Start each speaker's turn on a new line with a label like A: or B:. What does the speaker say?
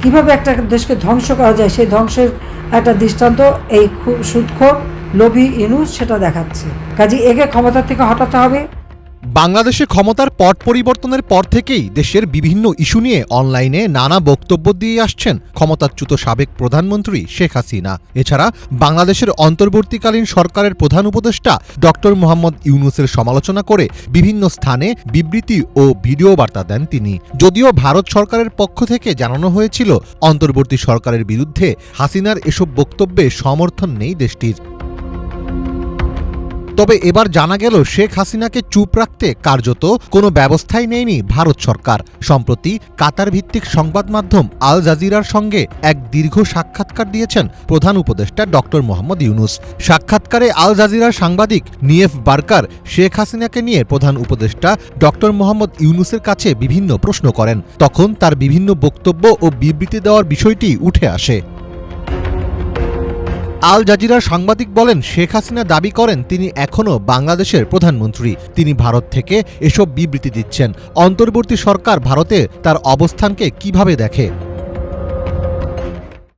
A: কিভাবে একটা দেশকে ধ্বংস করা যায় সেই ধ্বংসের একটা দৃষ্টান্ত এই সুদখোর লোভী ইউনূস সেটা দেখাচ্ছে। কাজে একে ক্ষমতা থেকে হটাতে হবে।
B: বাংলাদেশে ক্ষমতার পট পরিবর্তনের পর থেকেই দেশের বিভিন্ন ইস্যু নিয়ে অনলাইনে নানা বক্তব্য দিয়ে আসছেন ক্ষমতাচ্যুত সাবেক প্রধানমন্ত্রী শেখ হাসিনা। এছাড়া বাংলাদেশের অন্তর্বর্তীকালীন সরকারের প্রধান উপদেষ্টা ডক্টর মোহাম্মদ ইউনূসের সমালোচনা করে বিভিন্ন স্থানে বিবৃতি ও ভিডিও বার্তা দেন তিনি। যদিও ভারত সরকারের পক্ষ থেকে জানানো হয়েছিল অন্তর্বর্তী সরকারের বিরুদ্ধে হাসিনার এসব বক্তব্যে সমর্থন নেই দেশটির। তবে এবার জানা গেল শেখ হাসিনাকে চুপ রাখতে কার্যত কোনো ব্যবস্থাই নেয়নি ভারত সরকার। সম্প্রতি কাতার ভিত্তিক সংবাদ মাধ্যম আল জাজিরার সঙ্গে এক দীর্ঘ সাক্ষাৎকার দিয়েছেন প্রধান উপদেষ্টা ডক্টর মোহাম্মদ ইউনূস। সাক্ষাৎকারে আল জাজিরার সাংবাদিক নিয়েফ বার্কার শেখ হাসিনাকে নিয়ে প্রধান উপদেষ্টা ডক্টর মোহাম্মদ ইউনূসের কাছে বিভিন্ন প্রশ্ন করেন। তখন তার বিভিন্ন বক্তব্য ও বিবৃতি দেওয়ার বিষয়টি উঠে আসে। আল জাজিরার সাংবাদিক বলেন, শেখ হাসিনা দাবি করেন তিনি এখনও বাংলাদেশের প্রধানমন্ত্রী। তিনি ভারত থেকে এসব বিবৃতি দিচ্ছেন। অন্তর্বর্তী সরকার ভারতে তার অবস্থানকে কিভাবে দেখে?